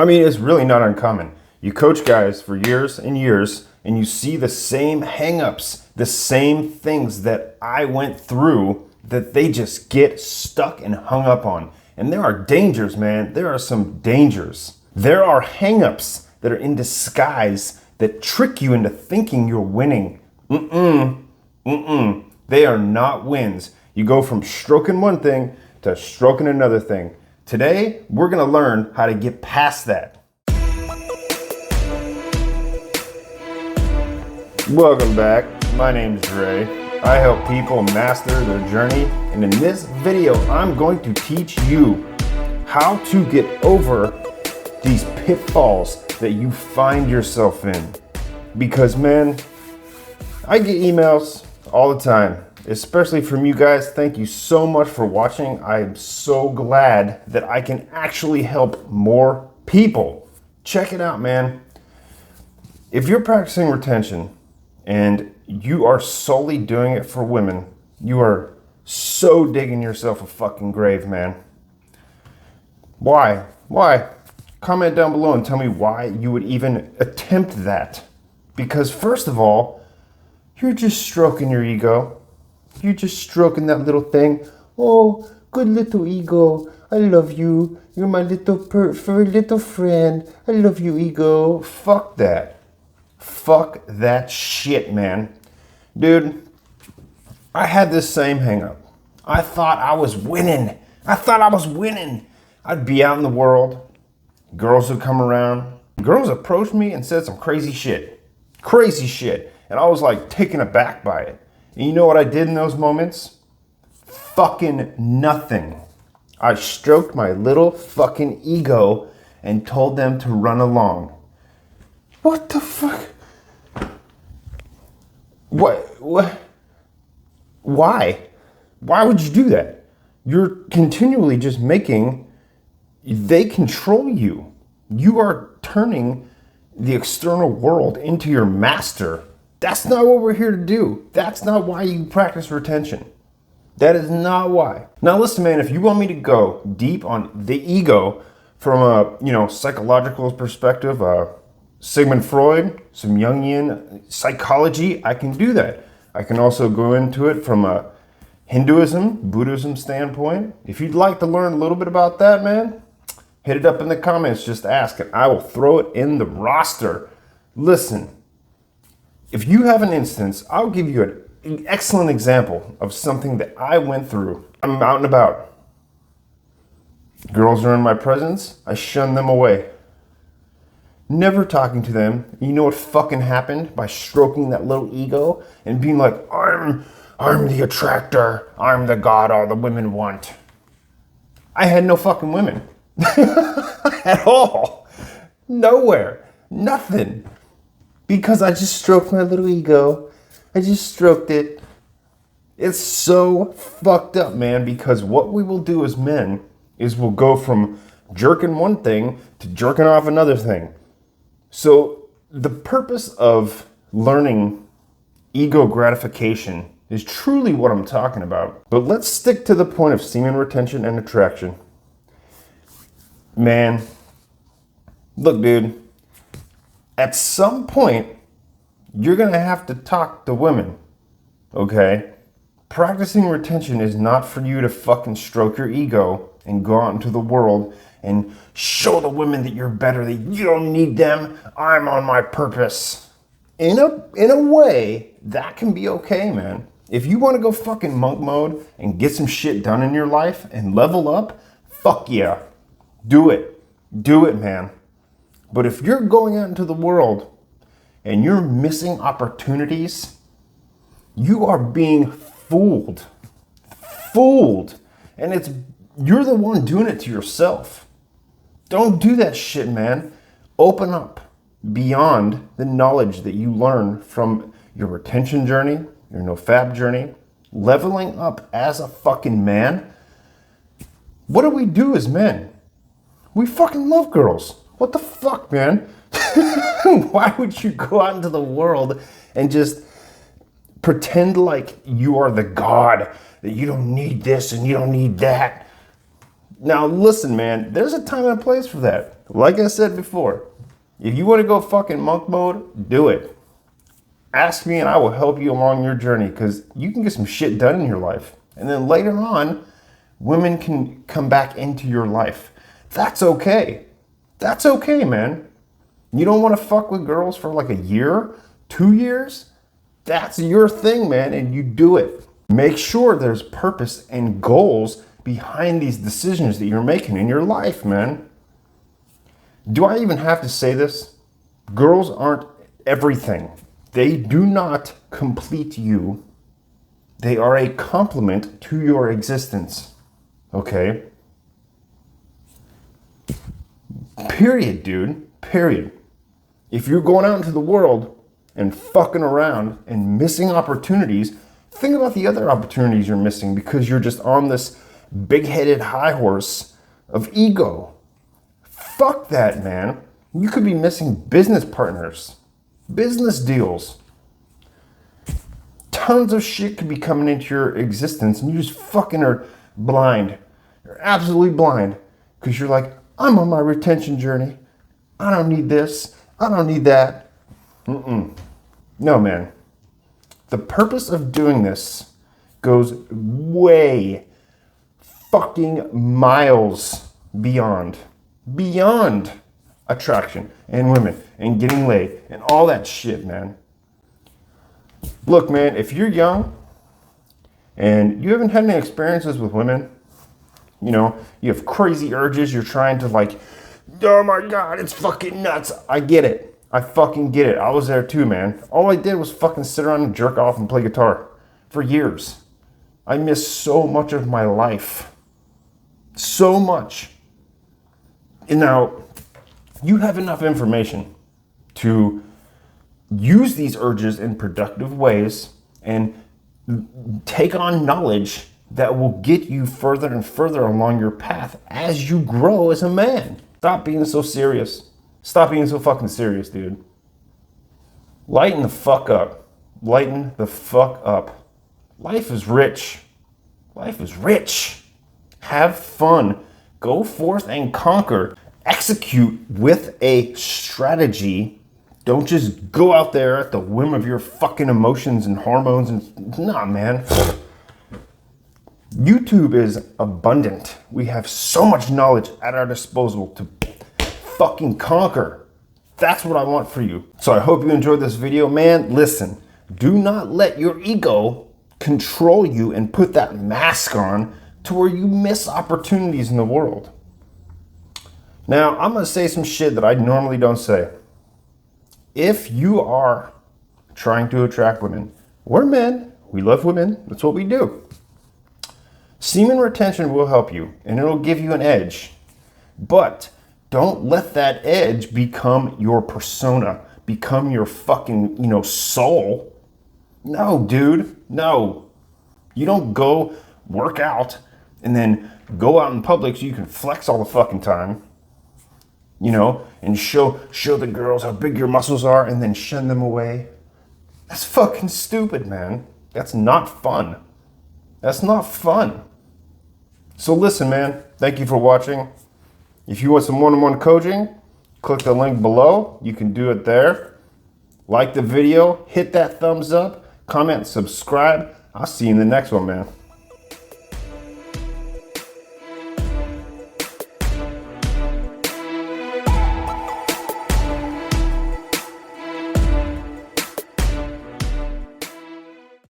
I mean, it's really not uncommon. You coach guys for years and years, and you see the same hangups, the same things that I went through that they just get stuck and hung up on. And there are dangers, man. There are some dangers. There are hangups that are in disguise that trick you into thinking you're winning. They are not wins. You go from stroking one thing to stroking another thing. Today, we're gonna learn how to get past that. Welcome back. My name's Dre. I help people master their journey, and in this video, I'm going to teach you how to get over these pitfalls that you find yourself in. Because, man, I get emails all the time, especially from you guys. Thank you so much for watching. I am so glad that I can actually help more people. Check it out, man. If you're practicing retention and you are solely doing it for women, you are so digging yourself a fucking grave, man. Why? Comment down below and tell me why you would even attempt that. Because first of all, you're just stroking your ego. You're just stroking that little thing. Oh, good little ego. I love you. You're my little furry little friend. I love you, ego. Fuck that. Fuck that shit, man. Dude, I had this same hang up. I thought I was winning. I'd be out in the world. Girls would come around. Girls approached me and said some crazy shit. And I was like taken aback by it. And you know what I did in those moments? Fucking nothing. I stroked my little fucking ego and told them to run along. What the fuck? What? Why? Why would you do that? You're continually just they control you. You are turning the external world into your master. That's not what we're here to do. That's not why you practice retention. That is not why. Now listen, man, if you want me to go deep on the ego from a psychological perspective, Sigmund Freud, some Jungian psychology, I can do that. I can also go into it from a Hinduism, Buddhism standpoint. If you'd like to learn a little bit about that, man, hit it up in the comments, just ask, and I will throw it in the roster. Listen, if you have an instance, I'll give you an excellent example of something that I went through. I'm out and about. Girls are in my presence, I shun them away. Never talking to them. You know what fucking happened by stroking that little ego and being like, I'm the attractor. I'm the god all the women want. I had no fucking women. At all. Nowhere. Nothing. Because I just stroked my little ego. I just stroked it. It's so fucked up, man, because what we will do as men is we'll go from jerking one thing to jerking off another thing. So the purpose of learning ego gratification is truly what I'm talking about. But let's stick to the point of semen retention and attraction. Man, look, dude, at some point, you're going to have to talk to women, okay? Practicing retention is not for you to fucking stroke your ego and go out into the world and show the women that you're better, that you don't need them. I'm on my purpose. In a way, that can be okay, man. If you want to go fucking monk mode and get some shit done in your life and level up, fuck yeah. Do it. Do it, man. But if you're going out into the world and you're missing opportunities, you are being fooled. And you're the one doing it to yourself. Don't do that shit, man. Open up beyond the knowledge that you learn from your retention journey, your nofap journey, leveling up as a fucking man. What do we do as men? We fucking love girls. What the fuck, man? Why would you go out into the world and just pretend like you are the god, that you don't need this and you don't need that? Now listen, man, there's a time and a place for that. Like I said before, if you want to go fucking monk mode, do it. Ask me and I will help you along your journey, because you can get some shit done in your life. And then later on, women can come back into your life. That's okay. That's okay, man. You don't want to fuck with girls for like a year, 2 years? That's your thing, man, and you do it. Make sure there's purpose and goals behind these decisions that you're making in your life, man. Do I even have to say this? Girls aren't everything. They do not complete you. They are a complement to your existence. Okay? Period, dude. Period. If you're going out into the world and fucking around and missing opportunities, think about the other opportunities you're missing because you're just on this big-headed high horse of ego. Fuck that, man. You could be missing business partners, business deals. Tons of shit could be coming into your existence and you just fucking are blind. You're absolutely blind because you're like, I'm on my retention journey. I don't need this. I don't need that. No, man. The purpose of doing this goes way fucking miles beyond attraction and women and getting laid and all that shit, man. Look, man, if you're young and you haven't had any experiences with women, you know, you have crazy urges, you're trying to like, oh my God, it's fucking nuts. I get it. I fucking get it. I was there too, man. All I did was fucking sit around and jerk off and play guitar for years. I missed so much of my life. So much. And now, you have enough information to use these urges in productive ways and take on knowledge that will get you further and further along your path as you grow as a man. Stop being so serious. Stop being so fucking serious, dude. Lighten the fuck up. Lighten the fuck up. Life is rich. Life is rich. Have fun. Go forth and conquer. Execute with a strategy. Don't just go out there at the whim of your fucking emotions and hormones and nah, man. YouTube is abundant. We have so much knowledge at our disposal to fucking conquer. That's what I want for you. So I hope you enjoyed this video, man. Listen, do not let your ego control you and put that mask on to where you miss opportunities in the world. Now, I'm going to say some shit that I normally don't say. If you are trying to attract women, we're men, we love women, that's what we do. Semen retention will help you and it'll give you an edge. But don't let that edge become your persona, become your fucking, soul. No, dude, no. You don't go work out and then go out in public so you can flex all the fucking time. And show the girls how big your muscles are and then shun them away. That's fucking stupid, man. That's not fun. That's not fun. So listen, man, thank you for watching. If you want some one-on-one coaching, click the link below. You can do it there. Like the video, hit that thumbs up, comment, subscribe. I'll see you in the next one, man.